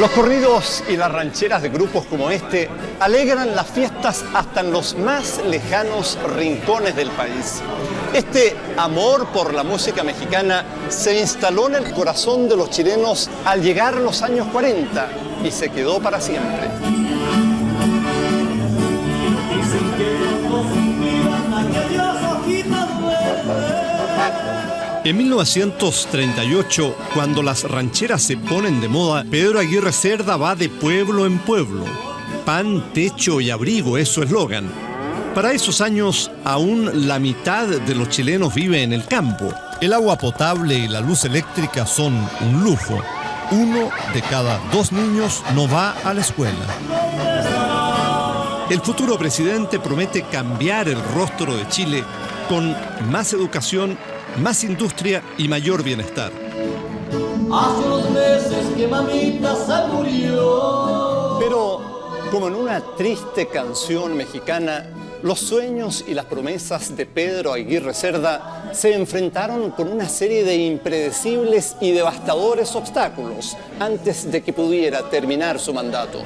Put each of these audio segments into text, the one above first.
Los corridos y las rancheras de grupos como este alegran las fiestas hasta en los más lejanos rincones del país. Este amor por la música mexicana se instaló en el corazón de los chilenos al llegar los años 40 y se quedó para siempre. En 1938, cuando las rancheras se ponen de moda, Pedro Aguirre Cerda va de pueblo en pueblo. Pan, techo y abrigo es su eslogan. Para esos años, aún la mitad de los chilenos vive en el campo. El agua potable y la luz eléctrica son un lujo. 1 de cada 2 niños no va a la escuela. El futuro presidente promete cambiar el rostro de Chile con más educación, más industria y mayor bienestar. Hace unos meses que mamita se murió. Pero, como en una triste canción mexicana, los sueños y las promesas de Pedro Aguirre Cerda se enfrentaron con una serie de impredecibles y devastadores obstáculos antes de que pudiera terminar su mandato.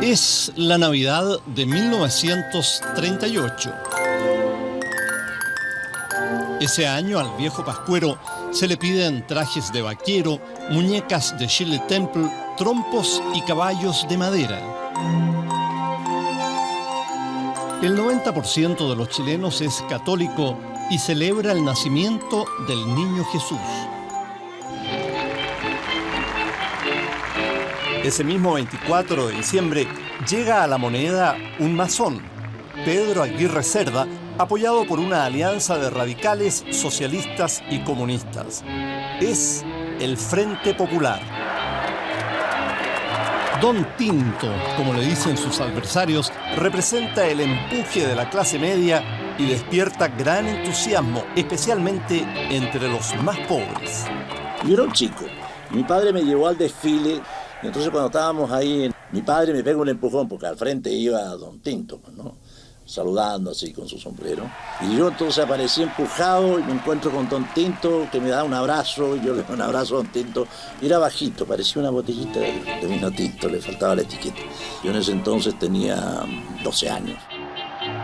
Es la Navidad de 1938. Ese año al viejo pascuero se le piden trajes de vaquero, muñecas de Shirley Temple, trompos y caballos de madera. El 90% de los chilenos es católico y celebra el nacimiento del niño Jesús. Ese mismo 24 de diciembre llega a La Moneda un masón, Pedro Aguirre Cerda, apoyado por una alianza de radicales, socialistas y comunistas. Es el Frente Popular. Don Tinto, como le dicen sus adversarios, representa el empuje de la clase media y despierta gran entusiasmo, especialmente entre los más pobres. Yo era un chico. Mi padre me llevó al desfile. Y entonces cuando estábamos ahí, mi padre me pega un empujón porque al frente iba Don Tinto, ¿no? Saludando así con su sombrero. Y yo entonces aparecí empujado y me encuentro con Don Tinto que me da un abrazo. Y yo le doy un abrazo a Don Tinto. Y era bajito, parecía una botellita de vino tinto, le faltaba la etiqueta. Yo en ese entonces tenía 12 años.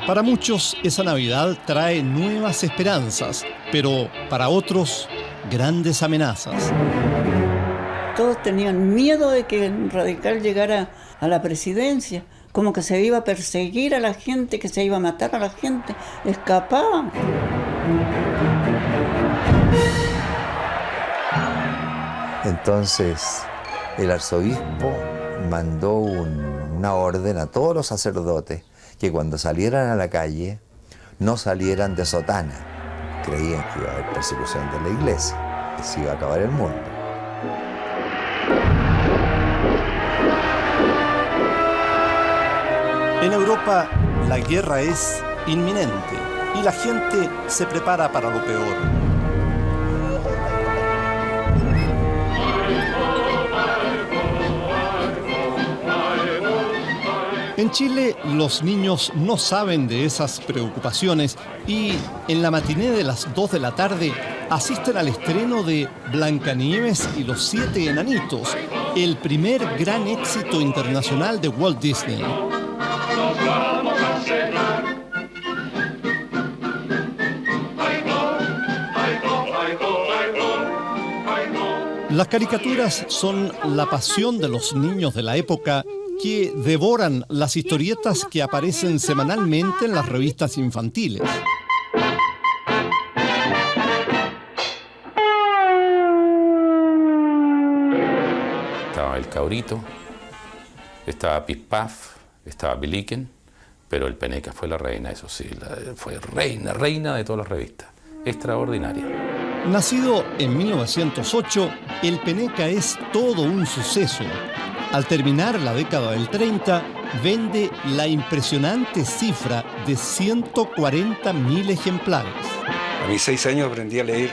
Para muchos esa Navidad trae nuevas esperanzas, pero para otros grandes amenazas. Todos tenían miedo de que el radical llegara a la presidencia, como que se iba a perseguir a la gente, que se iba a matar a la gente, escapaban. Entonces el arzobispo mandó una orden a todos los sacerdotes que cuando salieran a la calle no salieran de sotana. Creían que iba a haber persecución de la iglesia, que se iba a acabar el mundo. En Europa, la guerra es inminente y la gente se prepara para lo peor. En Chile, los niños no saben de esas preocupaciones y en la matiné de las 2 de la tarde asisten al estreno de Blancanieves y los 7 enanitos, el primer gran éxito internacional de Walt Disney. Las caricaturas son la pasión de los niños de la época que devoran las historietas que aparecen semanalmente en las revistas infantiles. Estaba el Cabrito, estaba Pispaf, estaba Piliquen, pero el Peneca fue la reina, eso sí, fue reina de todas las revistas, extraordinaria. Nacido en 1908, el Peneca es todo un suceso. Al terminar la década del 30, vende la impresionante cifra de 140.000 ejemplares. A mis 6 años aprendí a leer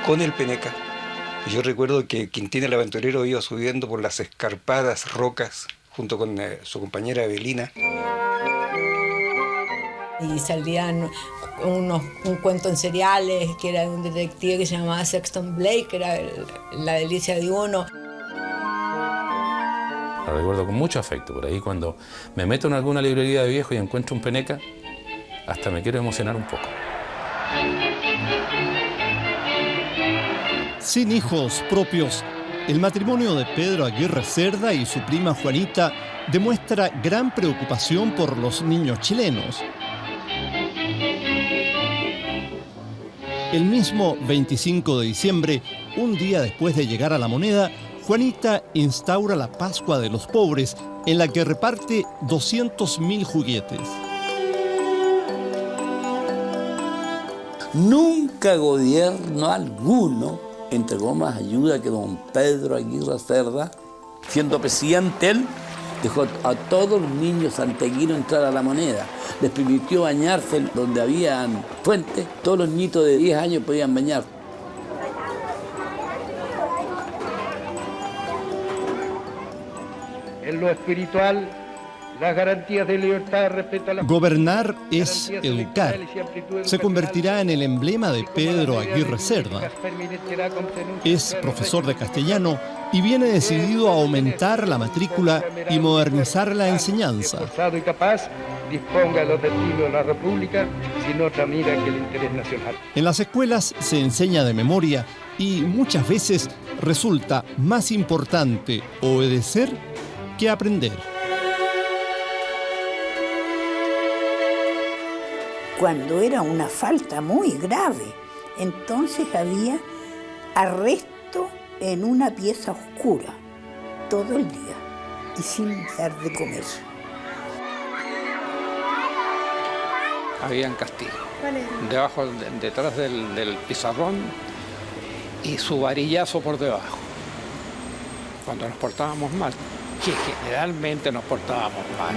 con el Peneca. Y yo recuerdo que Quintín el Aventurero iba subiendo por las escarpadas rocas junto con su compañera Evelina. Y salían un cuento en seriales que era de un detective que se llamaba Sexton Blake, que era la delicia de uno. Lo recuerdo con mucho afecto. Por ahí cuando me meto en alguna librería de viejo y encuentro un Peneca, hasta me quiero emocionar un poco. Sin hijos propios, el matrimonio de Pedro Aguirre Cerda y su prima Juanita demuestra gran preocupación por los niños chilenos. El mismo 25 de diciembre, un día después de llegar a La Moneda, Juanita instaura la Pascua de los Pobres, en la que reparte 200.000 juguetes. Nunca gobierno alguno entregó más ayuda que don Pedro Aguirre Cerda. Siendo presidente, él dejó a todos los niños santiaguinos entrar a La Moneda. Les permitió bañarse donde habían fuentes. Todos los niños de 10 años podían bañar. En lo espiritual, las garantías de libertad respecto a la... Gobernar es educar. Se convertirá en el emblema de Pedro Aguirre Cerda. Es profesor de castellano y viene decidido a aumentar la matrícula y modernizar la enseñanza. Esforzado y capaz, disponga los destinos de la República sin otra mira que el interés nacional. En las escuelas se enseña de memoria y muchas veces resulta más importante obedecer que aprender. Cuando era una falta muy grave, entonces había arresto en una pieza oscura todo el día y sin dar de comer. Habían castigo. Debajo, detrás del pizarrón y su varillazo por debajo. Cuando nos portábamos mal, que generalmente nos portábamos mal.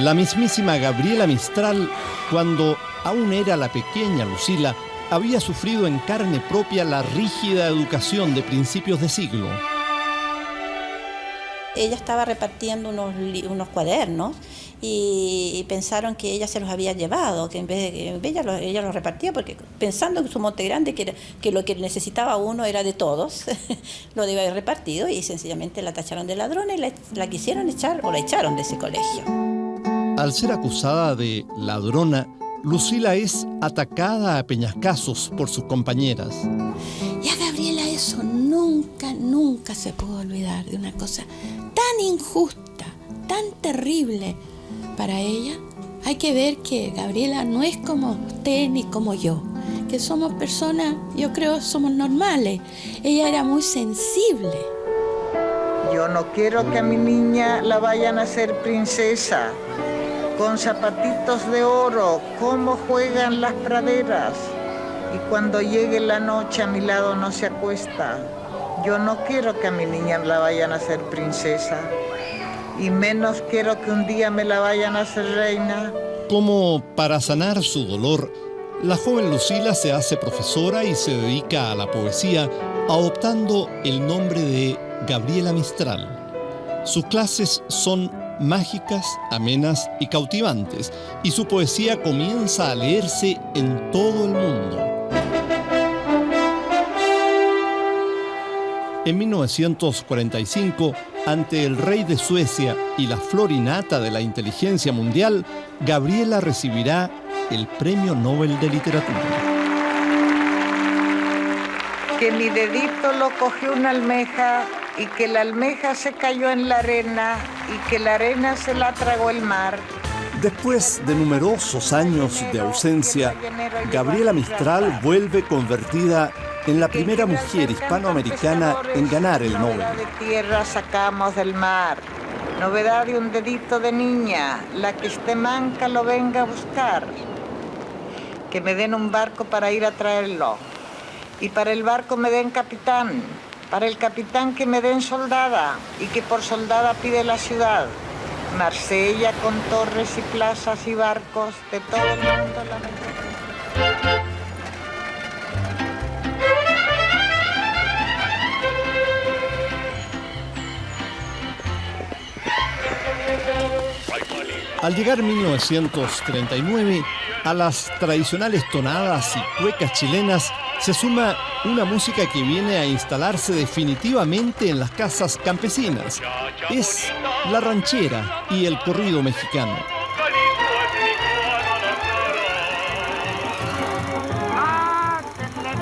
La mismísima Gabriela Mistral, cuando aún era la pequeña Lucila, había sufrido en carne propia la rígida educación de principios de siglo. Ella estaba repartiendo unos cuadernos y pensaron que ella se los había llevado, que en vez de que ella los repartía, porque pensando en su monte grande que lo que necesitaba uno era de todos, lo debía haber repartido, y sencillamente la tacharon de ladrona y la quisieron echar o la echaron de ese colegio. Al ser acusada de ladrona, Lucila es atacada a peñascazos por sus compañeras. Y a Gabriela eso nunca se pudo olvidar, de una cosa tan injusta, tan terrible para ella. Hay que ver que Gabriela no es como usted ni como yo, que somos personas, yo creo, somos normales. Ella era muy sensible. Yo no quiero que a mi niña la vayan a hacer princesa, con zapatitos de oro, cómo juegan las praderas. Y cuando llegue la noche a mi lado no se acuesta. Yo no quiero que a mi niña la vayan a hacer princesa. Y menos quiero que un día me la vayan a hacer reina. Como para sanar su dolor, la joven Lucila se hace profesora y se dedica a la poesía, adoptando el nombre de Gabriela Mistral. Sus clases son mágicas, amenas y cautivantes, y su poesía comienza a leerse en todo el mundo. En 1945, ante el rey de Suecia y la florinata de la inteligencia mundial, Gabriela recibirá el Premio Nobel de Literatura. Que mi dedito lo cogió una almeja y que la almeja se cayó en la arena y que la arena se la tragó el mar. Después de numerosos años de ausencia, Gabriela Mistral vuelve convertida en la primera mujer hispanoamericana en ganar el Nobel. De tierra sacamos del mar. Novedad de un dedito de niña, la que esté manca lo venga a buscar. Que me den un barco para ir a traerlo. Y para el barco me den capitán. Para el capitán que me den soldada. Y que por soldada pide la ciudad. Marsella con torres y plazas y barcos de todo el mundo la mejor. Al llegar 1939, a las tradicionales tonadas y cuecas chilenas se suma una música que viene a instalarse definitivamente en las casas campesinas. Es la ranchera y el corrido mexicano.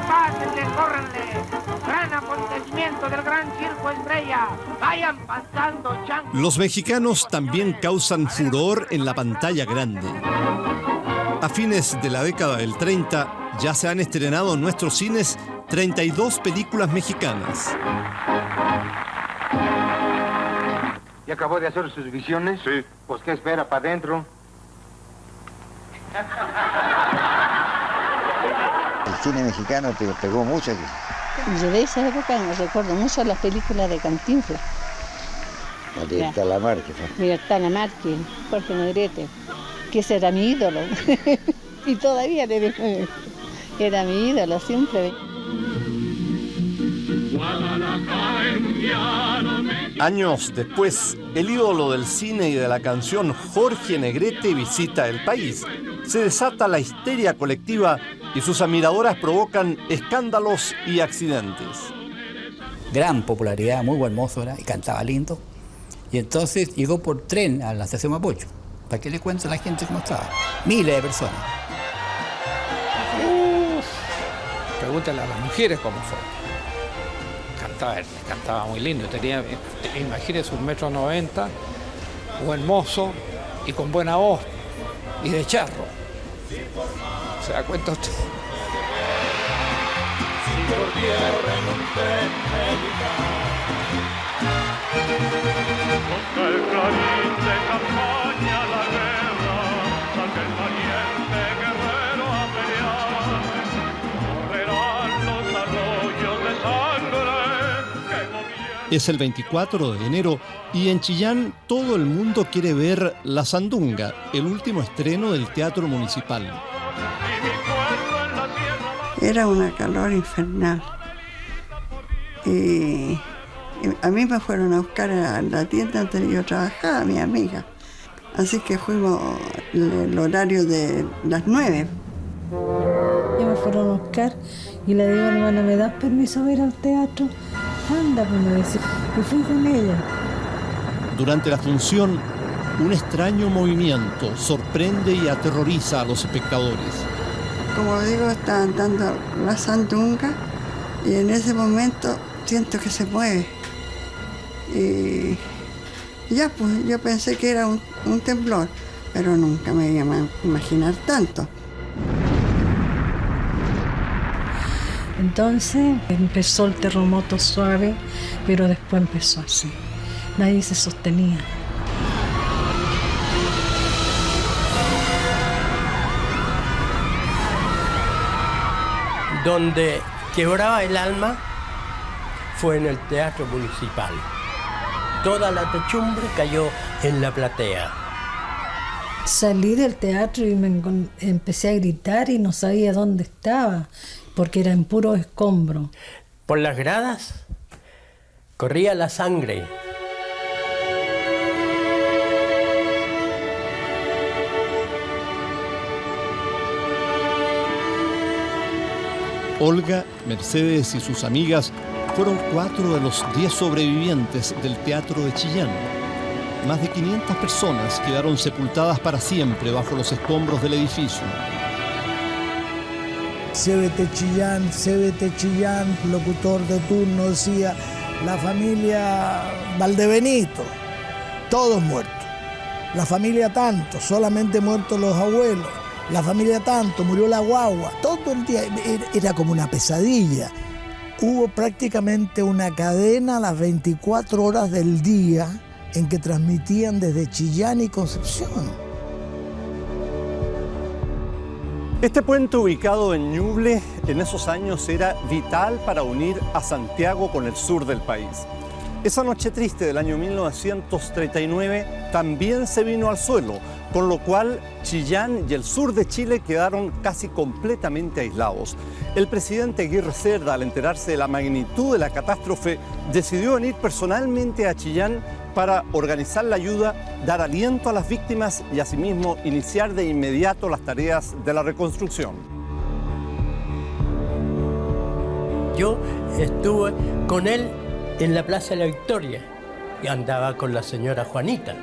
Pásenle, córrenle. Gran acontecimiento del gran circo Estrella. Vayan pasando, chango. Los mexicanos también causan furor en la pantalla grande. A fines de la década del 30 ya se han estrenado en nuestros cines 32 películas mexicanas. ¿Y acabó de hacer sus visiones? Sí. Pues ¿qué espera para adentro? El cine mexicano pegó mucho aquí. Yo de esa época me recuerdo mucho las películas de Cantinflas. La Libertad Lamarque. Libertad Lamarque, Jorge Negrete, que ese era mi ídolo. Y todavía era mi ídolo siempre. Años después, el ídolo del cine y de la canción Jorge Negrete visita el país. Se desata la histeria colectiva y sus admiradoras provocan escándalos y accidentes. Gran popularidad, muy buen mozo era y cantaba lindo. Y entonces llegó por tren a la estación Mapocho. ¿Para qué le cuento a la gente cómo estaba? Miles de personas. Pregúntale a las mujeres cómo fue. Cantaba muy lindo. Tenía, imagínese, 1,90 m, buen mozo y con buena voz y de charro. ¿Se da cuenta usted? Si por tierra en un tren contra el clarín de campaña la guerra, saca el valiente guerrero a pelear. Correrán los arroyos de sangre que gobiernan. Es el 24 de enero y en Chillán todo el mundo quiere ver La Sandunga, el último estreno del Teatro Municipal. Era una calor infernal. Y a mí me fueron a buscar a la tienda donde yo trabajaba, mi amiga. Así que fuimos el horario de las 9. Ya me fueron a buscar y le digo, hermana, ¿me das permiso de ir al teatro? Anda, pues me decía. Y fui con ella. Durante la función, un extraño movimiento sorprende y aterroriza a los espectadores. Como digo, estaban dando La Sandunga y en ese momento siento que se mueve. Y ya, pues yo pensé que era un temblor, pero nunca me iba a imaginar tanto. Entonces empezó el terremoto suave, pero después empezó así. Nadie se sostenía. Donde quebraba el alma fue en el Teatro Municipal. Toda la techumbre cayó en la platea. Salí del teatro y empecé a gritar y no sabía dónde estaba, porque era en puro escombro. Por las gradas corría la sangre. Olga, Mercedes y sus amigas fueron 4 de los 10 sobrevivientes del Teatro de Chillán. Más de 500 personas quedaron sepultadas para siempre bajo los escombros del edificio. CBT Chillán, locutor de turno, decía, la familia Valdebenito, todos muertos. La familia tanto, solamente muertos los abuelos. La familia tanto, murió la guagua. Todo el día era como una pesadilla. Hubo prácticamente una cadena a las 24 horas del día en que transmitían desde Chillán y Concepción. Este puente ubicado en Ñuble en esos años era vital para unir a Santiago con el sur del país. Esa noche triste del año 1939 también se vino al suelo, con lo cual Chillán y el sur de Chile quedaron casi completamente aislados. El presidente Aguirre Cerda, al enterarse de la magnitud de la catástrofe, decidió venir personalmente a Chillán para organizar la ayuda, dar aliento a las víctimas y asimismo iniciar de inmediato las tareas de la reconstrucción. Yo estuve con él en la Plaza de la Victoria y andaba con la señora Juanita,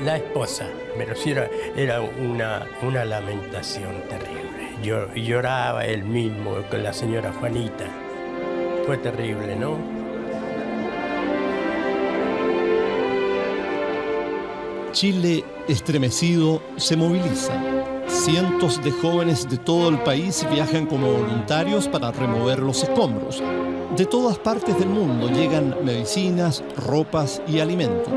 la esposa, pero sí era una lamentación terrible. Yo lloraba él mismo con la señora Juanita. Fue terrible, ¿no? Chile, estremecido, se moviliza. Cientos de jóvenes de todo el país viajan como voluntarios para remover los escombros. De todas partes del mundo llegan medicinas, ropas y alimentos.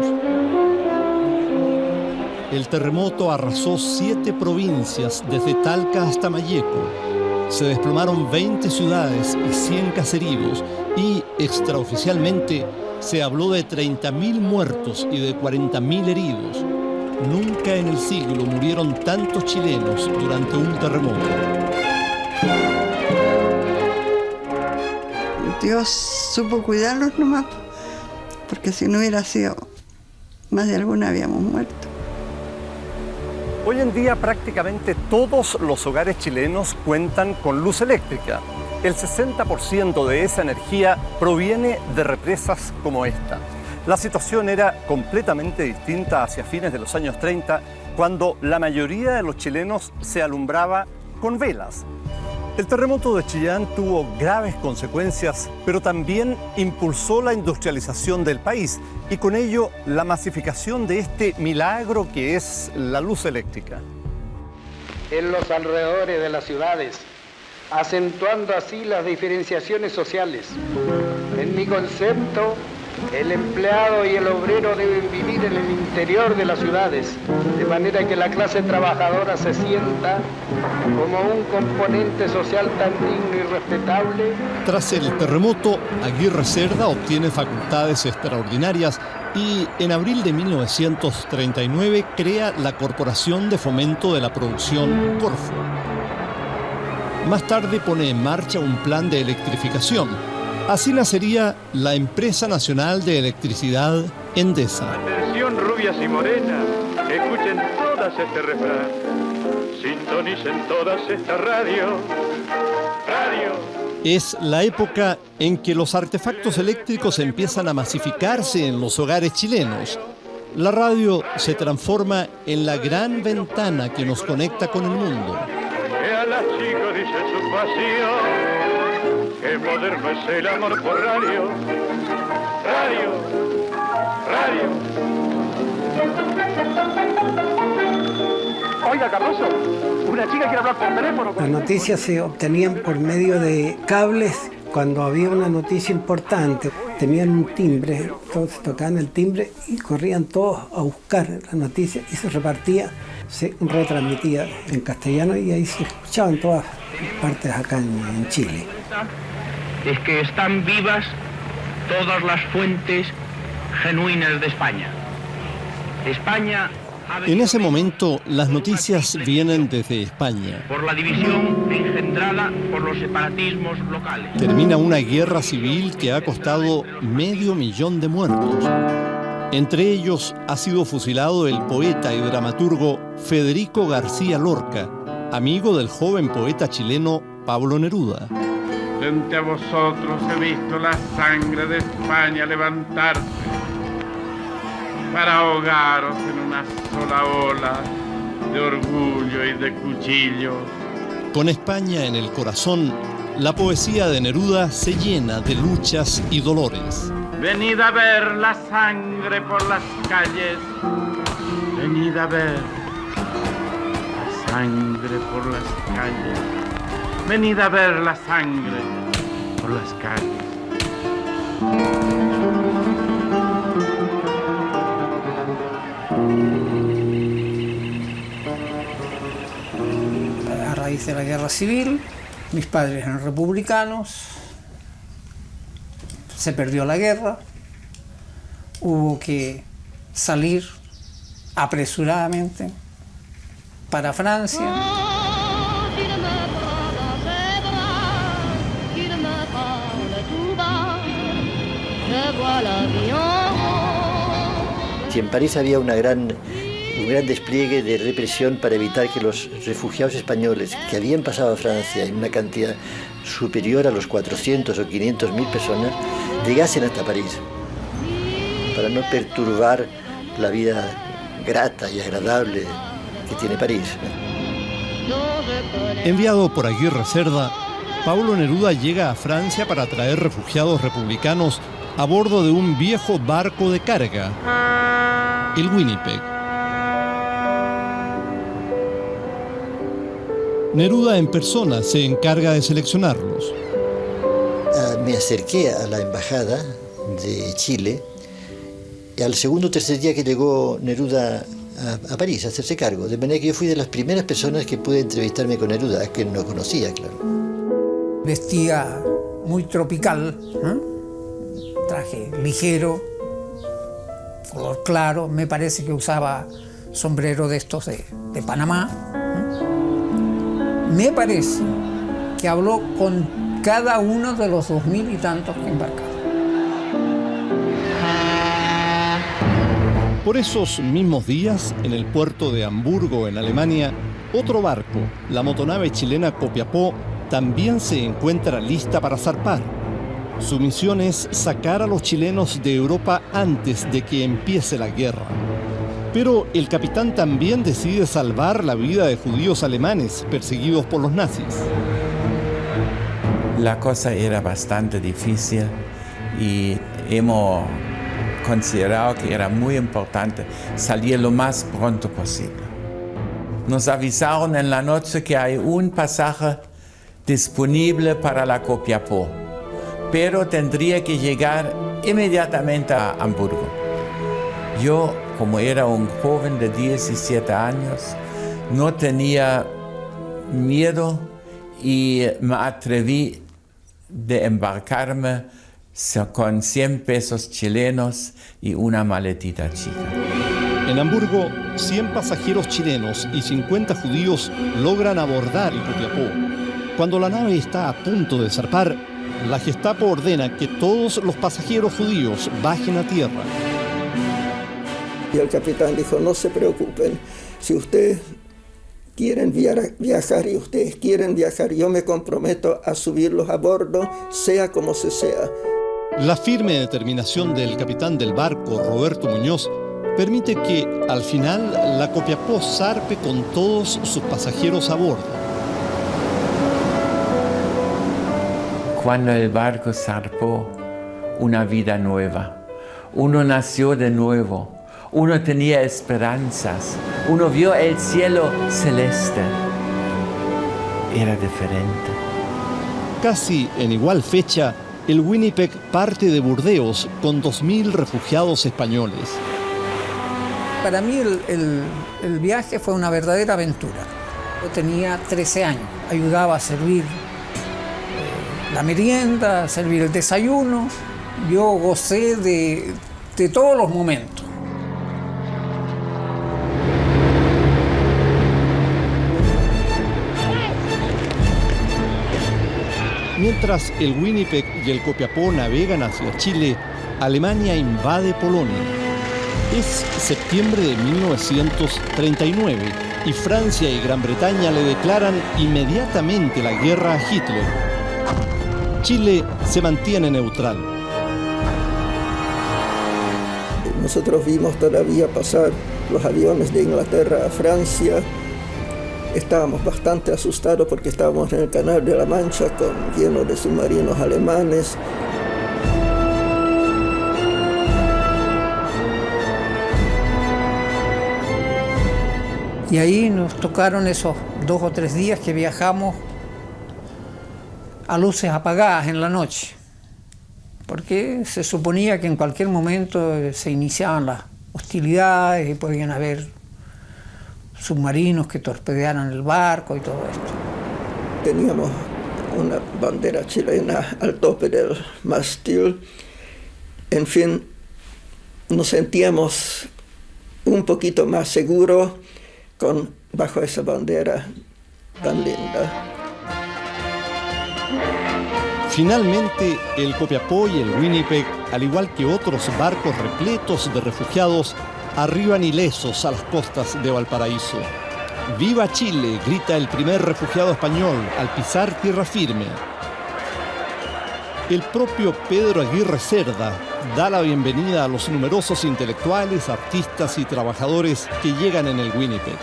El terremoto arrasó 7 provincias, desde Talca hasta Malleco. Se desplomaron 20 ciudades y 100 caseríos y, extraoficialmente, se habló de 30.000 muertos y de 40.000 heridos. Nunca en el siglo murieron tantos chilenos durante un terremoto. Dios supo cuidarlos nomás, porque si no hubiera sido, más de alguna habíamos muerto. Hoy en día prácticamente todos los hogares chilenos cuentan con luz eléctrica. El 60% de esa energía proviene de represas como esta. La situación era completamente distinta hacia fines de los años 30, cuando la mayoría de los chilenos se alumbraba con velas. El terremoto de Chillán tuvo graves consecuencias, pero también impulsó la industrialización del país y con ello la masificación de este milagro que es la luz eléctrica. En los alrededores de las ciudades, acentuando así las diferenciaciones sociales. En mi concepto, el empleado y el obrero deben vivir en el interior de las ciudades, de manera que la clase trabajadora se sienta como un componente social tan digno y respetable. Tras el terremoto, Aguirre Cerda obtiene facultades extraordinarias y en abril de 1939 crea la Corporación de Fomento de la Producción, Corfo. Más tarde pone en marcha un plan de electrificación. Así nacería la Empresa Nacional de Electricidad, Endesa. Atención, rubias y morenas, escuchen todas este refrán. Sintonicen todas esta radio. Es la época en que los artefactos eléctricos empiezan a masificarse en los hogares chilenos. La radio se transforma en la gran ventana que nos conecta con el mundo. Que a las chicas dice su pasión. Qué moderno es el amor por radio. Oiga, Carloso, una chica quiere hablar por teléfono. Las noticias se obtenían por medio de cables. Cuando había una noticia importante, tenían un timbre, entonces tocaban el timbre y corrían todos a buscar la noticia y se repartía, se retransmitía en castellano y ahí se escuchaba en todas partes acá en Chile. Es que están vivas todas las fuentes genuinas de España. España En ese momento, las noticias vienen desde España. por la división engendrada por los separatismos locales. Termina una guerra civil que ha costado 500.000 de muertos. Entre ellos ha sido fusilado el poeta y dramaturgo Federico García Lorca, amigo del joven poeta chileno Pablo Neruda. Frente a vosotros he visto la sangre de España levantarse para ahogaros en una sola ola de orgullo y de cuchillo. Con España en el corazón, la poesía de Neruda se llena de luchas y dolores. Venid a ver la sangre por las calles. Venid a ver la sangre por las calles. Venid a ver la sangre por las calles. A raíz de la guerra civil, mis padres eran republicanos, se perdió la guerra, hubo que salir apresuradamente para Francia. Si en París había un gran despliegue de represión para evitar que los refugiados españoles que habían pasado a Francia en una cantidad superior a los 400 o 500.000 personas llegasen hasta París, para no perturbar la vida grata y agradable que tiene París. Enviado por Aguirre Cerda, Pablo Neruda llega a Francia para traer refugiados republicanos a bordo de un viejo barco de carga, el Winnipeg. Neruda en persona se encarga de seleccionarlos. Me acerqué a la embajada de Chile y al segundo o tercer día que llegó Neruda a París a hacerse cargo, de manera que yo fui de las primeras personas que pude entrevistarme con Neruda, que no conocía, claro. Vestía muy tropical, traje ligero, color claro, me parece que usaba sombrero de estos de Panamá. Me parece que habló con cada uno de los 2.000 y tantos que embarcaron. Por esos mismos días, en el puerto de Hamburgo, en Alemania, otro barco, la motonave chilena Copiapó, también se encuentra lista para zarpar. Su misión es sacar a los chilenos de Europa antes de que empiece la guerra. Pero el capitán también decide salvar la vida de judíos alemanes perseguidos por los nazis. La cosa era bastante difícil y hemos considerado que era muy importante salir lo más pronto posible. Nos avisaron en la noche que hay un pasaje disponible para la Copiapó, pero tendría que llegar inmediatamente a Hamburgo. Yo, como era un joven de 17 años, no tenía miedo y me atreví de embarcarme con 100 pesos chilenos y una maletita chica. En Hamburgo, 100 pasajeros chilenos y 50 judíos logran abordar el Copiapó. Cuando la nave está a punto de zarpar, la Gestapo ordena que todos los pasajeros judíos bajen a tierra. Y el capitán dijo, no se preocupen, si ustedes quieren viajar y ustedes quieren viajar, yo me comprometo a subirlos a bordo, sea como se sea. La firme determinación del capitán del barco, Roberto Muñoz, permite que, al final, la Copiapó zarpe con todos sus pasajeros a bordo. Cuando el barco zarpó, una vida nueva. Uno nació de nuevo. Uno tenía esperanzas. Uno vio el cielo celeste. Era diferente. Casi en igual fecha, el Winnipeg parte de Burdeos con 2.000 refugiados españoles. Para mí el viaje fue una verdadera aventura. Yo tenía 13 años. Ayudaba a servir la merienda, a servir el desayuno. Yo gocé de todos los momentos. Mientras el Winnipeg y el Copiapó navegan hacia Chile, Alemania invade Polonia. Es septiembre de 1939 y Francia y Gran Bretaña le declaran inmediatamente la guerra a Hitler. Chile se mantiene neutral. Nosotros vimos todavía pasar los aviones de Inglaterra a Francia Estábamos bastante asustados porque estábamos en el Canal de la Mancha lleno de submarinos alemanes. Y ahí nos tocaron esos 2 o 3 días que viajamos a luces apagadas en la noche, porque se suponía que en cualquier momento se iniciaban las hostilidades y podían haber submarinos que torpedearan el barco y todo esto. Teníamos una bandera chilena al tope del mástil. En fin, nos sentíamos un poquito más seguros bajo esa bandera tan linda. Finalmente, el Copiapó y el Winnipeg, al igual que otros barcos repletos de refugiados, arriban ilesos a las costas de Valparaíso. ¡Viva Chile!, grita el primer refugiado español al pisar tierra firme. El propio Pedro Aguirre Cerda da la bienvenida a los numerosos intelectuales, artistas y trabajadores que llegan en el Winnipeg.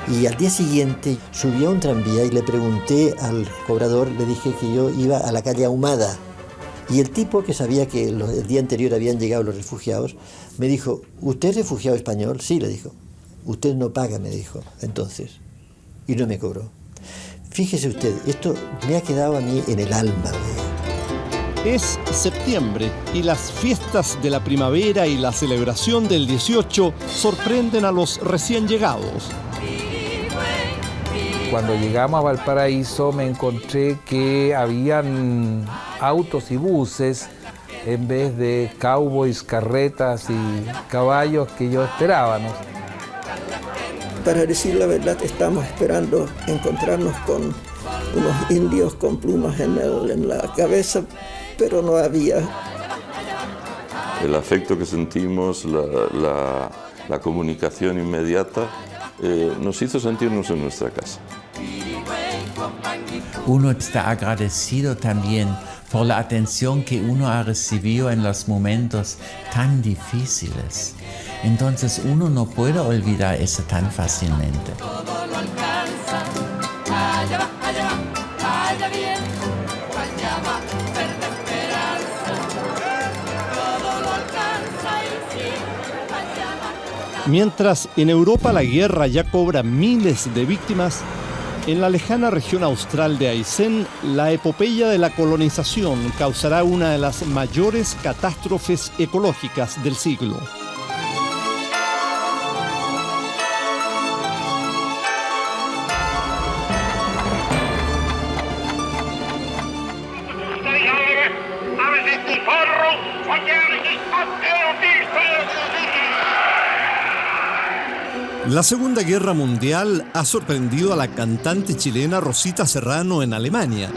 Y al día siguiente subí a un tranvía y le pregunté al cobrador, le dije que yo iba a la calle Ahumada. Y el tipo, que sabía que el día anterior habían llegado los refugiados, me dijo, ¿usted es refugiado español? Sí, le dijo. Usted no paga, me dijo, entonces. Y no me cobró. Fíjese usted, esto me ha quedado a mí en el alma. Es septiembre y las fiestas de la primavera y la celebración del 18 sorprenden a los recién llegados. Cuando llegamos a Valparaíso me encontré que habían autos y buses en vez de cowboys, carretas y caballos que yo esperaba, ¿no? Para decir la verdad, estamos esperando encontrarnos con unos indios con plumas en la cabeza, pero no había. El afecto que sentimos, la comunicación inmediata, nos hizo sentirnos en nuestra casa. Uno está agradecido también por la atención que uno ha recibido en los momentos tan difíciles. Entonces uno no puede olvidar eso tan fácilmente. Mientras en Europa la guerra ya cobra miles de víctimas, en la lejana región austral de Aysén, la epopeya de la colonización causará una de las mayores catástrofes ecológicas del siglo. La Segunda Guerra Mundial ha sorprendido a la cantante chilena Rosita Serrano en Alemania.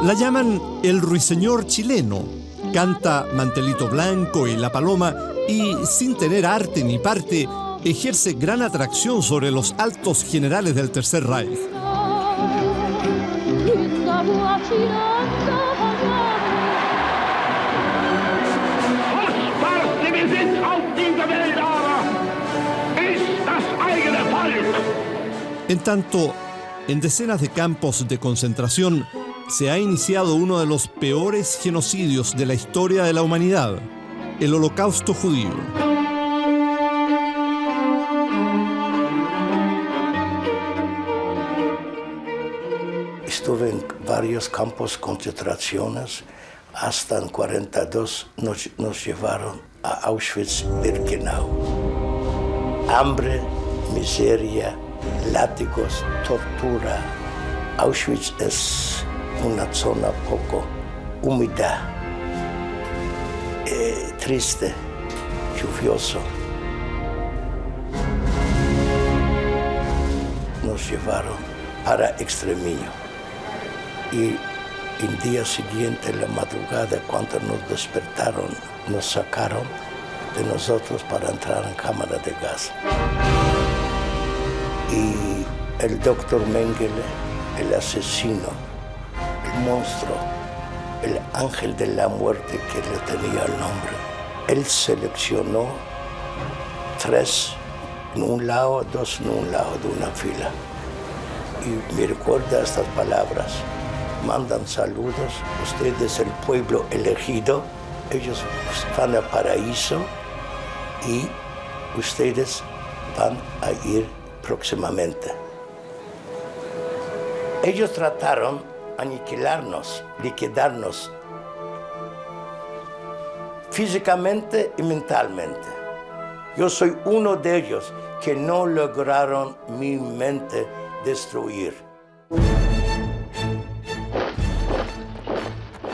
La llaman el ruiseñor chileno. Canta Mantelito Blanco y La Paloma y, sin tener arte ni parte, ejerce gran atracción sobre los altos generales del Tercer Reich. En tanto, en decenas de campos de concentración se ha iniciado uno de los peores genocidios de la historia de la humanidad, el Holocausto judío. Estuve en varios campos de concentraciones. Hasta en 42 nos llevaron a Auschwitz-Birkenau. Hambre, miseria, látigos, tortura. Auschwitz es una zona poco húmeda, triste, lluvioso. Nos llevaron para exterminio. Y el día siguiente, en la madrugada, cuando nos despertaron, nos sacaron de nosotros para entrar en cámara de gas. Y el doctor Mengele, el asesino, el monstruo, el ángel de la muerte que le tenía el nombre, él seleccionó 3 en un lado, 2 en un lado de una fila. Y me recuerda estas palabras: mandan saludos, ustedes el pueblo elegido, ellos van al paraíso y ustedes van a ir próximamente. Ellos trataron de aniquilarnos, liquidarnos, físicamente y mentalmente. Yo soy uno de ellos que no lograron mi mente destruir.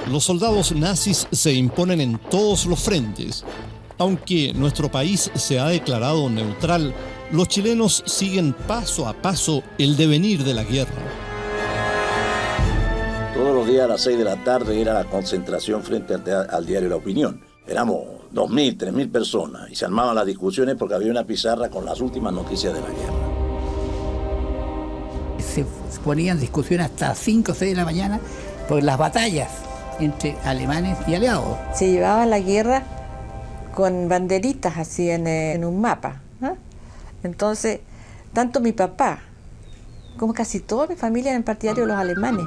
Los soldados nazis se imponen en todos los frentes. Aunque nuestro país se ha declarado neutral, los chilenos siguen paso a paso el devenir de la guerra. Todos los días a las 6 de la tarde era la concentración frente al diario La Opinión. Éramos 2.000, 3.000 personas y se armaban las discusiones porque había una pizarra con las últimas noticias de la guerra. Se ponían discusiones hasta 5 o 6 de la mañana por las batallas entre alemanes y aliados. Se llevaba la guerra con banderitas así en un mapa, ¿no? Entonces, tanto mi papá como casi toda mi familia eran partidarios de los alemanes.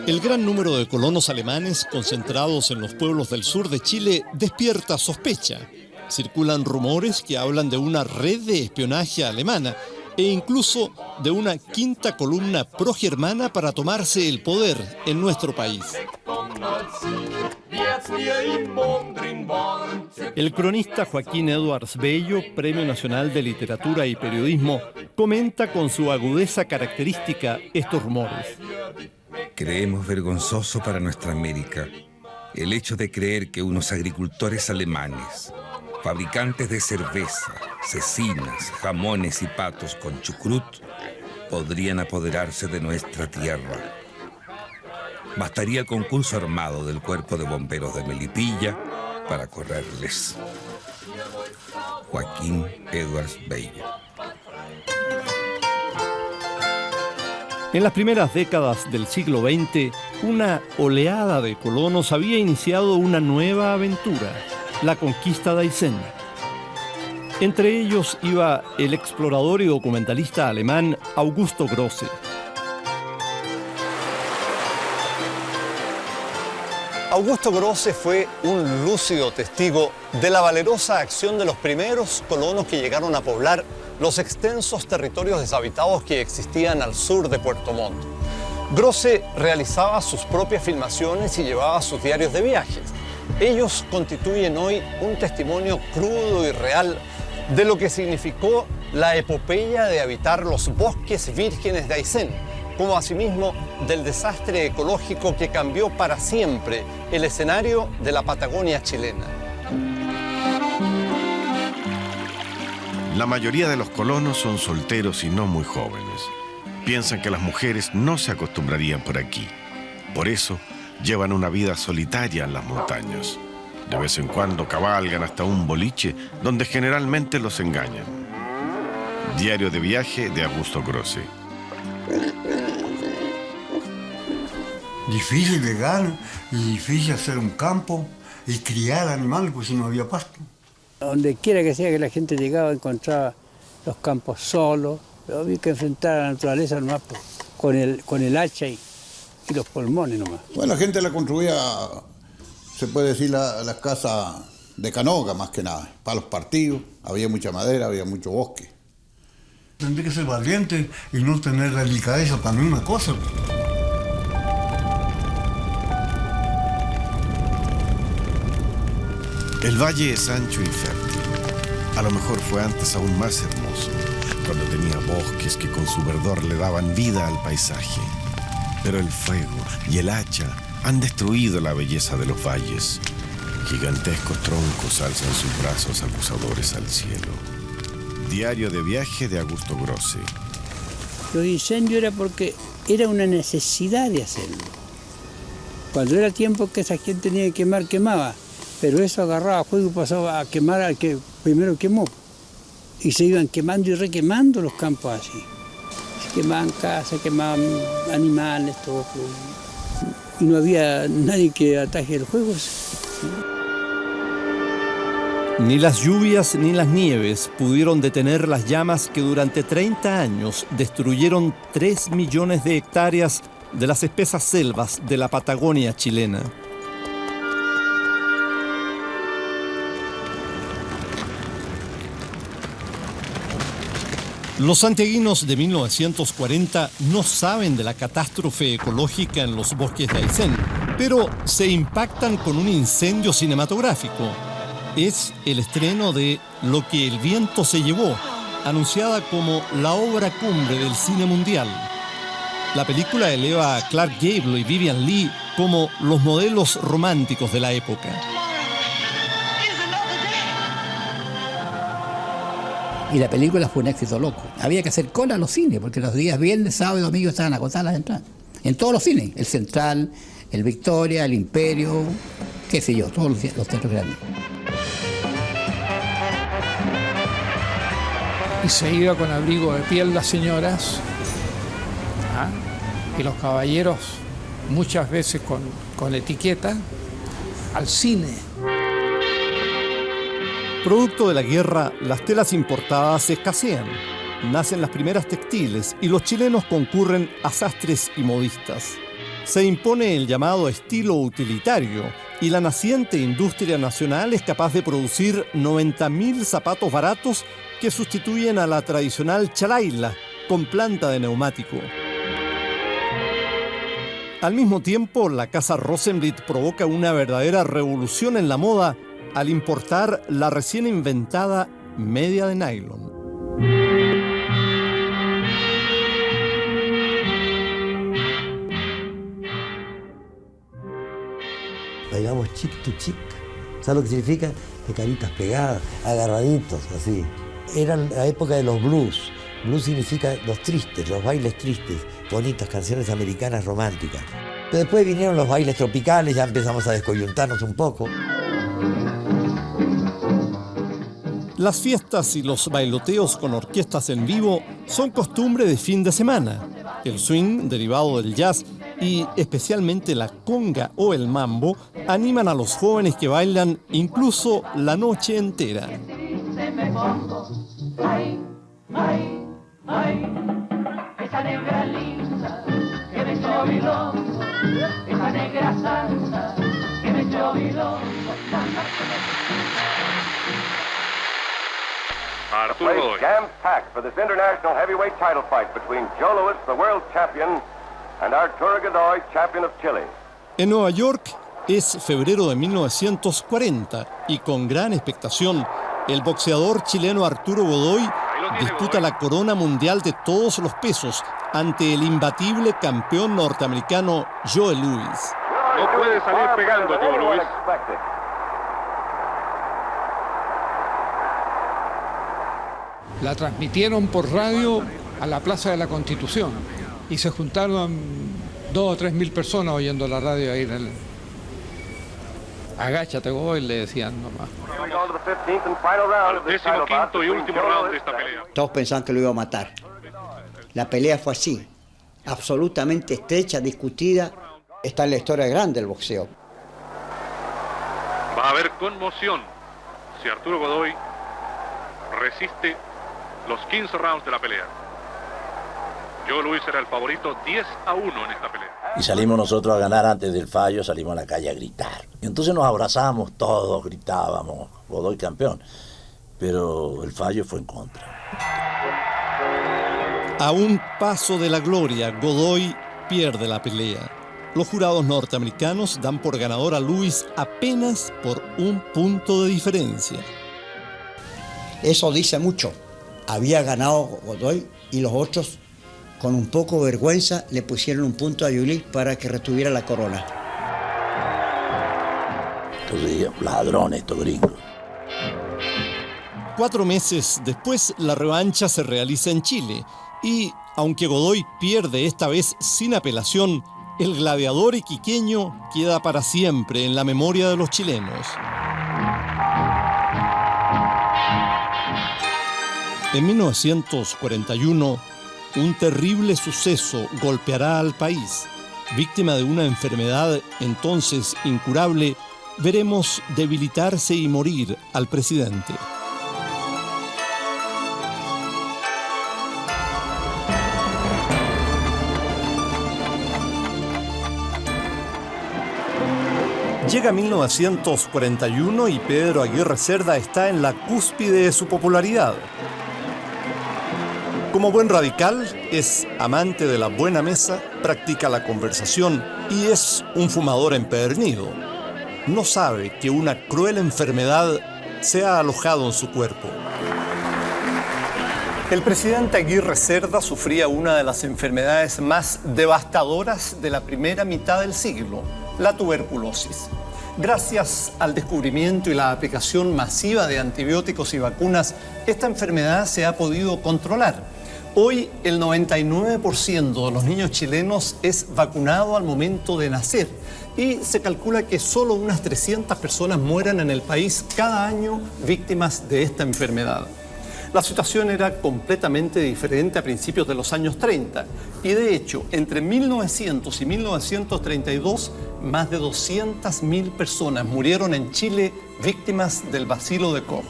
El gran número de colonos alemanes concentrados en los pueblos del sur de Chile despierta sospecha. Circulan rumores que hablan de una red de espionaje alemana e incluso de una quinta columna progermana para tomarse el poder en nuestro país. El cronista Joaquín Edwards Bello, Premio Nacional de Literatura y Periodismo, comenta con su agudeza característica estos rumores. Creemos vergonzoso para nuestra América el hecho de creer que unos agricultores alemanes, fabricantes de cerveza, cecinas, jamones y patos con chucrut, podrían apoderarse de nuestra tierra. Bastaría el concurso armado del Cuerpo de Bomberos de Melipilla para correrles. Joaquín Edwards Bello. En las primeras décadas del siglo XX, una oleada de colonos había iniciado una nueva aventura, la conquista de Aysén. Entre ellos iba el explorador y documentalista alemán Augusto Grosse. Augusto Grosse fue un lúcido testigo de la valerosa acción de los primeros colonos que llegaron a poblar los extensos territorios deshabitados que existían al sur de Puerto Montt. Grosse realizaba sus propias filmaciones y llevaba sus diarios de viajes. Ellos constituyen hoy un testimonio crudo y real de lo que significó la epopeya de habitar los bosques vírgenes de Aysén, como asimismo del desastre ecológico que cambió para siempre el escenario de la Patagonia chilena. La mayoría de los colonos son solteros y no muy jóvenes. Piensan que las mujeres no se acostumbrarían por aquí. Por eso, llevan una vida solitaria en las montañas. De vez en cuando cabalgan hasta un boliche donde generalmente los engañan. Diario de viaje de Augusto Grosse. Difícil llegar y difícil hacer un campo y criar animales, pues si no había pasto. Donde quiera que sea que la gente llegaba, encontraba los campos solos, pero había que enfrentar a la naturaleza nomás con el hacha y los pulmones nomás. Bueno, la gente la construía, se puede decir, las casas de canoga más que nada, para los partidos, había mucha madera, había mucho bosque. Tendría que ser valiente y no tener delicadeza para ninguna cosa. El valle es ancho y fértil. A lo mejor fue antes aún más hermoso, cuando tenía bosques que con su verdor le daban vida al paisaje. Pero el fuego y el hacha han destruido la belleza de los valles. Gigantescos troncos alzan sus brazos acusadores al cielo. Diario de viaje de Augusto Grosse. Los incendios era porque era una necesidad de hacerlo. Cuando era tiempo que esa gente tenía que quemar, quemaba. Pero eso agarraba fuego y pasaba a quemar al que primero quemó. Y se iban quemando y requemando los campos así. quemaban casas, quemaban animales, todo. Y no había nadie que ataje el fuego. Ni las lluvias ni las nieves pudieron detener las llamas que durante 30 años destruyeron 3 millones de hectáreas de las espesas selvas de la Patagonia chilena. Los santiaguinos de 1940 no saben de la catástrofe ecológica en los bosques de Aysén, pero se impactan con un incendio cinematográfico. Es el estreno de Lo que el viento se llevó, anunciada como la obra cumbre del cine mundial. La película eleva a Clark Gable y Vivian Leigh como los modelos románticos de la época. Y la película fue un éxito loco. Había que hacer cola a los cines, porque los días viernes, sábado y domingo estaban agotadas las entradas. En todos los cines, el Central, el Victoria, el Imperio, qué sé yo, todos los teatros grandes. Y se iba con abrigo de piel las señoras, y los caballeros muchas veces con etiqueta al cine. Producto de la guerra, las telas importadas escasean. Nacen las primeras textiles y los chilenos concurren a sastres y modistas. Se impone el llamado estilo utilitario y la naciente industria nacional es capaz de producir 90.000 zapatos baratos que sustituyen a la tradicional chalaila con planta de neumático. Al mismo tiempo, la casa Rosenblit provoca una verdadera revolución en la moda al importar la recién inventada media de nylon. Bailamos chic to chic. ¿Sabes lo que significa? De caritas pegadas, agarraditos, así. Era la época de los blues. Blues significa los tristes, los bailes tristes, bonitas canciones americanas románticas. Pero después vinieron los bailes tropicales, ya empezamos a descoyuntarnos un poco. Las fiestas y los bailoteos con orquestas en vivo son costumbre de fin de semana. El swing, derivado del jazz, y especialmente la conga o el mambo, animan a los jóvenes que bailan incluso la noche entera. Esa negra linda que me echó bilongo, esa negra santa que me echó bilongo. Arturo Godoy. Jam-packed for this international heavyweight title fight between Joe Louis, the world champion, and Arturo Godoy, champion of Chile. En Nueva York es febrero de 1940 y con gran expectación, el boxeador chileno Arturo Godoy disputa la corona mundial de todos los pesos ante el imbatible campeón norteamericano Joe Louis. No puede salir pegando Joe Louis. La transmitieron por radio a la Plaza de la Constitución y se juntaron 2.000 o 3.000 personas oyendo la radio ahí en el... Agáchate, Godoy, le decían nomás. Al 15º y último round de esta pelea. Todos pensaban que lo iba a matar. La pelea fue así, absolutamente estrecha, discutida. Está en la historia grande del boxeo. Va a haber conmoción si Arturo Godoy resiste los 15 rounds de la pelea. Joe Louis era el favorito 10-1 en esta pelea. Y salimos nosotros a ganar antes del fallo, salimos a la calle a gritar. Y entonces nos abrazábamos todos, gritábamos, Godoy campeón. Pero el fallo fue en contra. A un paso de la gloria, Godoy pierde la pelea. Los jurados norteamericanos dan por ganador a Louis apenas por 1 punto de diferencia. Eso dice mucho. Había ganado Godoy y los otros, con un poco de vergüenza, le pusieron 1 punto a Louis para que retuviera la corona. Entonces, ladrones estos gringos. 4 meses después, la revancha se realiza en Chile y, aunque Godoy pierde esta vez sin apelación, el gladiador iquiqueño queda para siempre en la memoria de los chilenos. En 1941, un terrible suceso golpeará al país. Víctima de una enfermedad entonces incurable, veremos debilitarse y morir al presidente. Llega 1941 y Pedro Aguirre Cerda está en la cúspide de su popularidad. Como buen radical, es amante de la buena mesa, practica la conversación y es un fumador empedernido. No sabe que una cruel enfermedad se ha alojado en su cuerpo. El presidente Aguirre Cerda sufría una de las enfermedades más devastadoras de la primera mitad del siglo, la tuberculosis. Gracias al descubrimiento y la aplicación masiva de antibióticos y vacunas, esta enfermedad se ha podido controlar. Hoy el 99% de los niños chilenos es vacunado al momento de nacer y se calcula que solo unas 300 personas mueran en el país cada año víctimas de esta enfermedad. La situación era completamente diferente a principios de los años 30 y de hecho entre 1900 y 1932 más de 200.000 personas murieron en Chile víctimas del bacilo de Koch.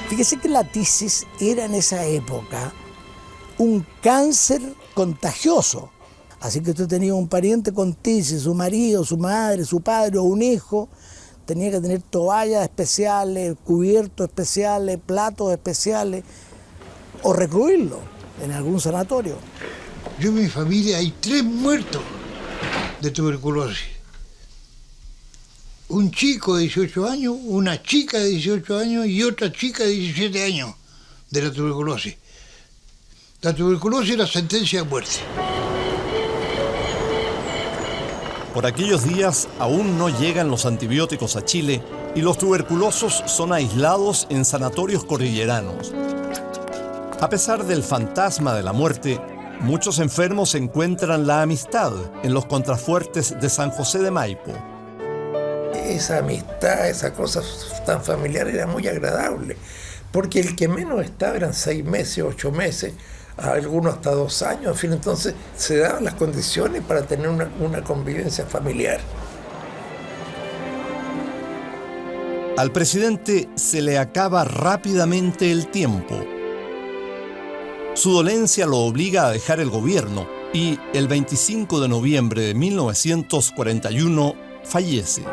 Fíjese que la tisis era en esa época un cáncer contagioso. Así que usted tenía un pariente con tisis, su marido, su madre, su padre o un hijo, tenía que tener toallas especiales, cubiertos especiales, platos especiales, o recluirlo en algún sanatorio. Yo en mi familia hay 3 muertos de tuberculosis. Un chico de 18 años, una chica de 18 años y otra chica de 17 años de la tuberculosis. La tuberculosis era sentencia de muerte. Por aquellos días aún no llegan los antibióticos a Chile y los tuberculosos son aislados en sanatorios cordilleranos. A pesar del fantasma de la muerte, muchos enfermos encuentran la amistad en los contrafuertes de San José de Maipo. Esa amistad, esa cosa tan familiar era muy agradable, porque el que menos estaba eran 6 meses, 8 meses, algunos hasta 2 años, en fin, entonces se daban las condiciones para tener una convivencia familiar. Al presidente se le acaba rápidamente el tiempo. Su dolencia lo obliga a dejar el gobierno y el 25 de noviembre de 1941 fallece.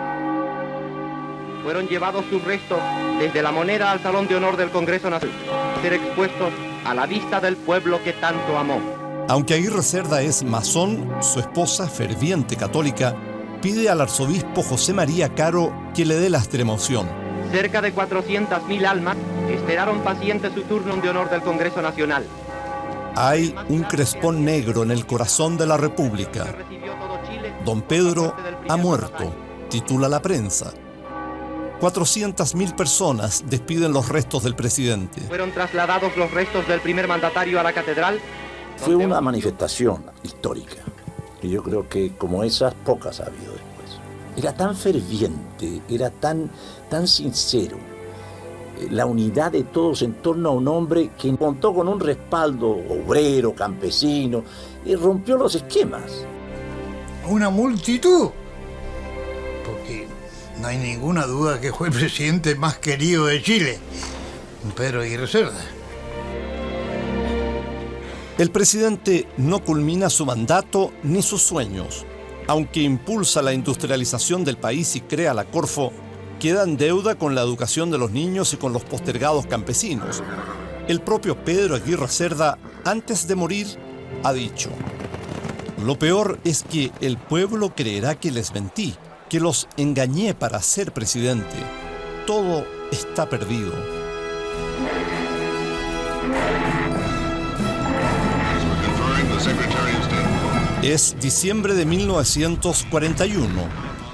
Fueron llevados sus restos desde La Moneda al Salón de Honor del Congreso Nacional, ser expuestos a la vista del pueblo que tanto amó. Aunque Aguirre Cerda es masón, su esposa, ferviente católica, pide al arzobispo José María Caro que le dé la extremoción. Cerca de 400.000 almas esperaron pacientes su turno de honor del Congreso Nacional. Hay un crespón negro en el corazón de la República. Don Pedro ha muerto, titula la prensa. 400.000 personas despiden los restos del presidente. Fueron trasladados los restos del primer mandatario a la catedral. Fue una manifestación histórica, y yo creo que como esas pocas ha habido después. Era tan ferviente, era tan sincero, la unidad de todos en torno a un hombre que contó con un respaldo obrero, campesino, y rompió los esquemas. Una multitud, porque no hay ninguna duda que fue el presidente más querido de Chile, Pedro Aguirre Cerda. El presidente no culmina su mandato ni sus sueños. Aunque impulsa la industrialización del país y crea la Corfo, queda en deuda con la educación de los niños y con los postergados campesinos. El propio Pedro Aguirre Cerda, antes de morir, ha dicho: lo peor es que el pueblo creerá que les mentí, que los engañé para ser presidente. Todo está perdido. Es diciembre de 1941.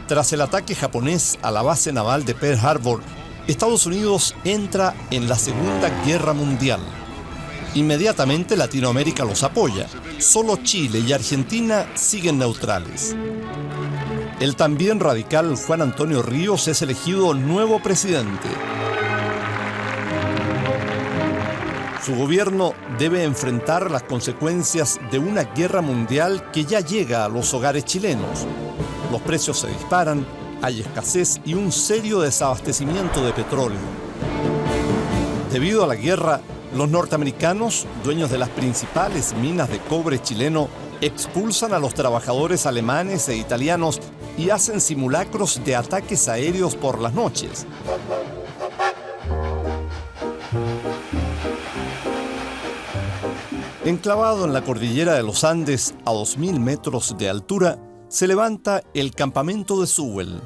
Tras el ataque japonés a la base naval de Pearl Harbor, Estados Unidos entra en la Segunda Guerra Mundial. Inmediatamente Latinoamérica los apoya. Solo Chile y Argentina siguen neutrales. El también radical Juan Antonio Ríos es elegido nuevo presidente. Su gobierno debe enfrentar las consecuencias de una guerra mundial que ya llega a los hogares chilenos. Los precios se disparan, hay escasez y un serio desabastecimiento de petróleo. Debido a la guerra, los norteamericanos, dueños de las principales minas de cobre chileno, expulsan a los trabajadores alemanes e italianos y hacen simulacros de ataques aéreos por las noches. Enclavado en la cordillera de los Andes, a 2.000 metros de altura, se levanta el campamento de Sewell.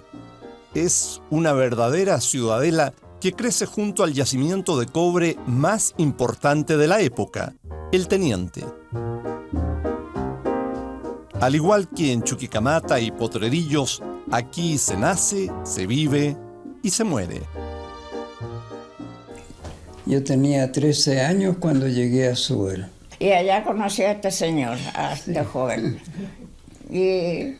Es una verdadera ciudadela que crece junto al yacimiento de cobre más importante de la época, el Teniente. Al igual que en Chuquicamata y Potrerillos, aquí se nace, se vive y se muere. Yo tenía 13 años cuando llegué a Sewell. Y allá conocí a este señor, a este joven. Y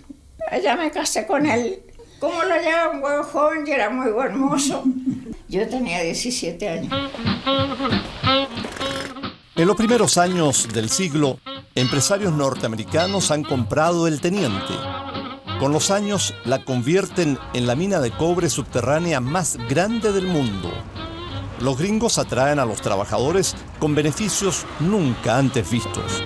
allá me casé con él. Como lo llevaba un buen joven y era muy buen mozo. Yo tenía 17 años. En los primeros años del siglo, empresarios norteamericanos han comprado el Teniente. Con los años la convierten en la mina de cobre subterránea más grande del mundo. Los gringos atraen a los trabajadores con beneficios nunca antes vistos.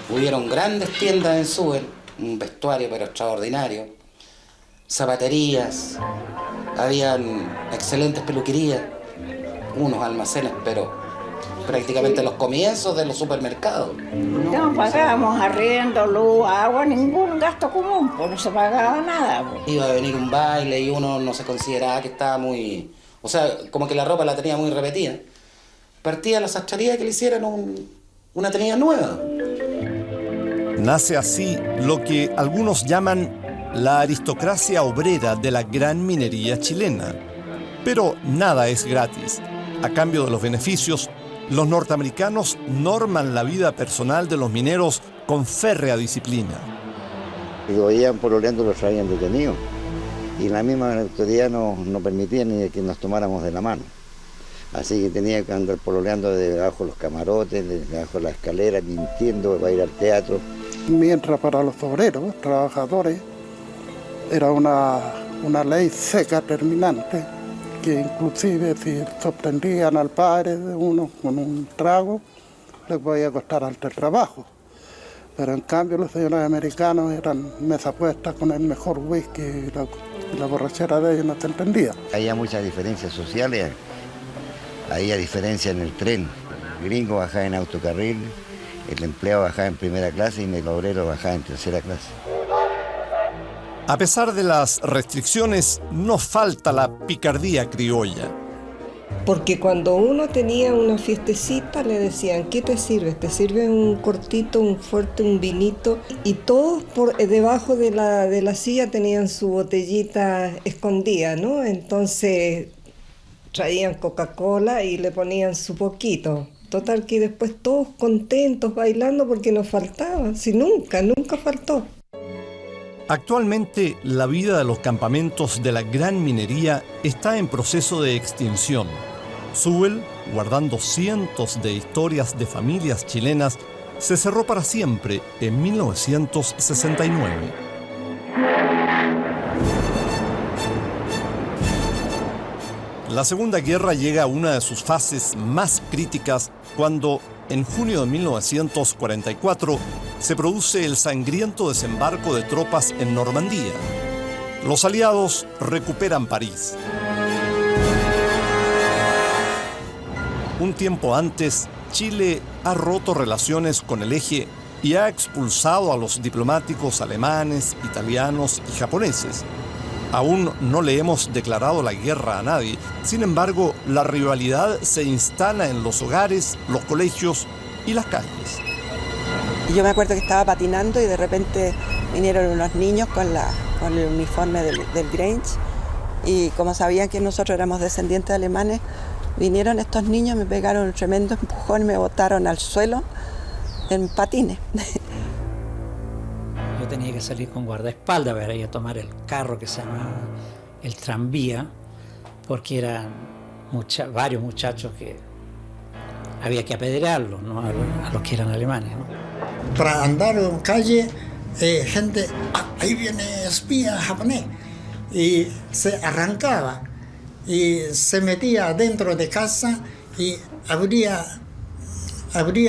Hubieron grandes tiendas en Sewell, un vestuario pero extraordinario, zapaterías, habían excelentes peluquerías, unos almacenes, pero prácticamente los comienzos de los supermercados. No pagábamos arriendo, luz, agua, ningún gasto común, pues no se pagaba nada. Pues. Iba a venir un baile y uno no se consideraba que estaba muy... O sea, como que la ropa la tenía muy repetida. Partía a la sastrería que le hicieran una tenida nueva. Nace así lo que algunos llaman la aristocracia obrera de la gran minería chilena. Pero nada es gratis. A cambio de los beneficios, los norteamericanos norman la vida personal de los mineros con férrea disciplina. Si lo veían pololeando, los traían detenidos. Y la misma autoridad no permitía ni que nos tomáramos de la mano. Así que tenía que andar pololeando debajo de los camarotes, debajo de la escalera, mintiendo para ir al teatro. Mientras para los obreros, trabajadores, era una ley seca, terminante, que inclusive si sorprendían al padre de uno con un trago, les podía costar alto el trabajo. Pero en cambio los señores americanos eran mesa puesta con el mejor whisky y la borrachera de ellos no se entendía. Había muchas diferencias sociales, había diferencia en el tren. El gringo bajaba en autocarril, el empleado bajaba en primera clase y el obrero bajaba en tercera clase. A pesar de las restricciones, no falta la picardía criolla. Porque cuando uno tenía una fiestecita le decían, ¿qué te sirve? Te sirve un cortito, un fuerte, un vinito. Y todos debajo de la silla tenían su botellita escondida, ¿no? Entonces traían Coca-Cola y le ponían su poquito. Total que después todos contentos bailando porque nos faltaba. Si nunca faltó. Actualmente, la vida de los campamentos de la gran minería está en proceso de extinción. Sewell, guardando cientos de historias de familias chilenas, se cerró para siempre en 1969. La Segunda Guerra llega a una de sus fases más críticas cuando, en junio de 1944, se produce el sangriento desembarco de tropas en Normandía. Los aliados recuperan París. Un tiempo antes, Chile ha roto relaciones con el Eje y ha expulsado a los diplomáticos alemanes, italianos y japoneses. Aún no le hemos declarado la guerra a nadie. Sin embargo, la rivalidad se instala en los hogares, los colegios y las calles. Y yo me acuerdo que estaba patinando y de repente vinieron unos niños con el uniforme del Grange y como sabían que nosotros éramos descendientes alemanes, vinieron estos niños, me pegaron un tremendo empujón y me botaron al suelo en patines. Yo tenía que salir con guardaespaldas para ir a tomar el carro que se llamaba el tranvía, porque eran varios muchachos que había que apedrearlos, ¿no? a los que eran alemanes, ¿no? Para andar en calle, gente, ahí viene espía japonés, y se arrancaba y se metía dentro de casa y abría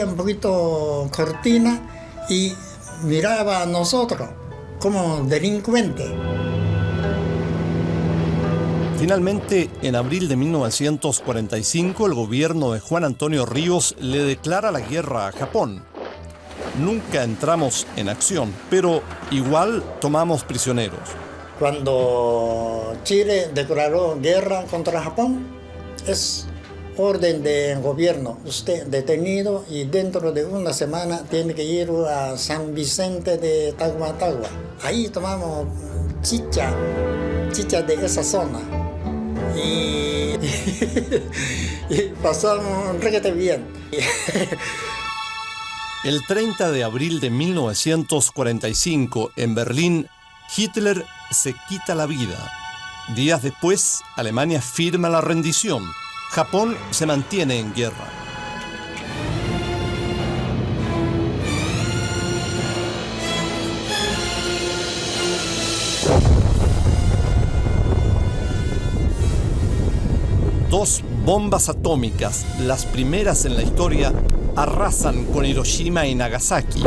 un poquito cortina y miraba a nosotros como delincuentes. Finalmente, en abril de 1945, el gobierno de Juan Antonio Ríos le declara la guerra a Japón. Nunca entramos en acción, pero igual tomamos prisioneros. Cuando Chile declaró guerra contra Japón, es orden del gobierno. Usted detenido y dentro de una semana tiene que ir a San Vicente de Tagua. Ahí tomamos chicha de esa zona. Y pasamos requete bien. El 30 de abril de 1945, en Berlín, Hitler se quita la vida. Días después, Alemania firma la rendición. Japón se mantiene en guerra. Dos bombas atómicas, las primeras en la historia, arrasan con Hiroshima y Nagasaki.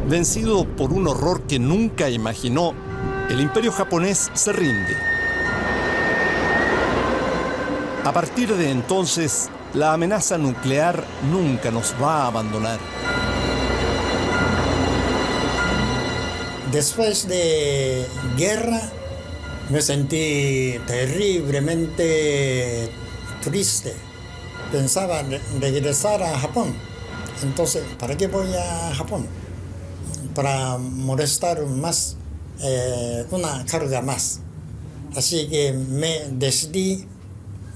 Vencido por un horror que nunca imaginó, el imperio japonés se rinde. A partir de entonces, la amenaza nuclear nunca nos va a abandonar. Después de guerra, me sentí terriblemente triste. Pensaba regresar a Japón. Entonces, ¿para qué voy a Japón? Para molestar más, una carga más. Así que me decidí.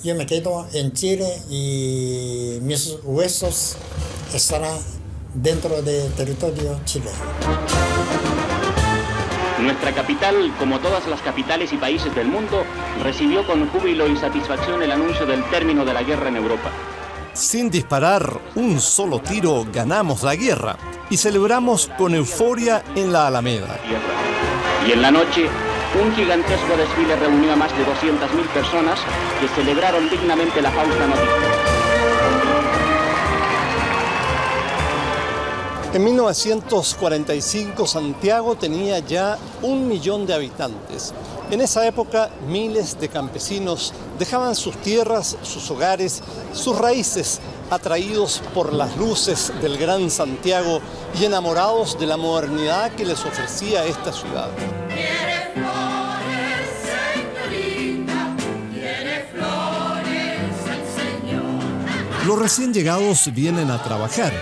Yo me quedo en Chile y mis huesos estarán dentro del territorio chileno. Nuestra capital, como todas las capitales y países del mundo, recibió con júbilo y satisfacción el anuncio del término de la guerra en Europa. Sin disparar un solo tiro, ganamos la guerra y celebramos con euforia en la Alameda. Y en la noche, un gigantesco desfile reunió a más de 200.000 personas que celebraron dignamente la fausta noticia. En 1945, Santiago tenía ya 1 millón de habitantes. En esa época, miles de campesinos dejaban sus tierras, sus hogares, sus raíces, atraídos por las luces del Gran Santiago y enamorados de la modernidad que les ofrecía esta ciudad. Los recién llegados vienen a trabajar.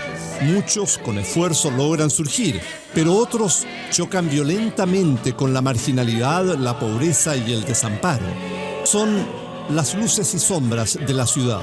Muchos con esfuerzo logran surgir, pero otros chocan violentamente con la marginalidad, la pobreza y el desamparo. Son las luces y sombras de la ciudad.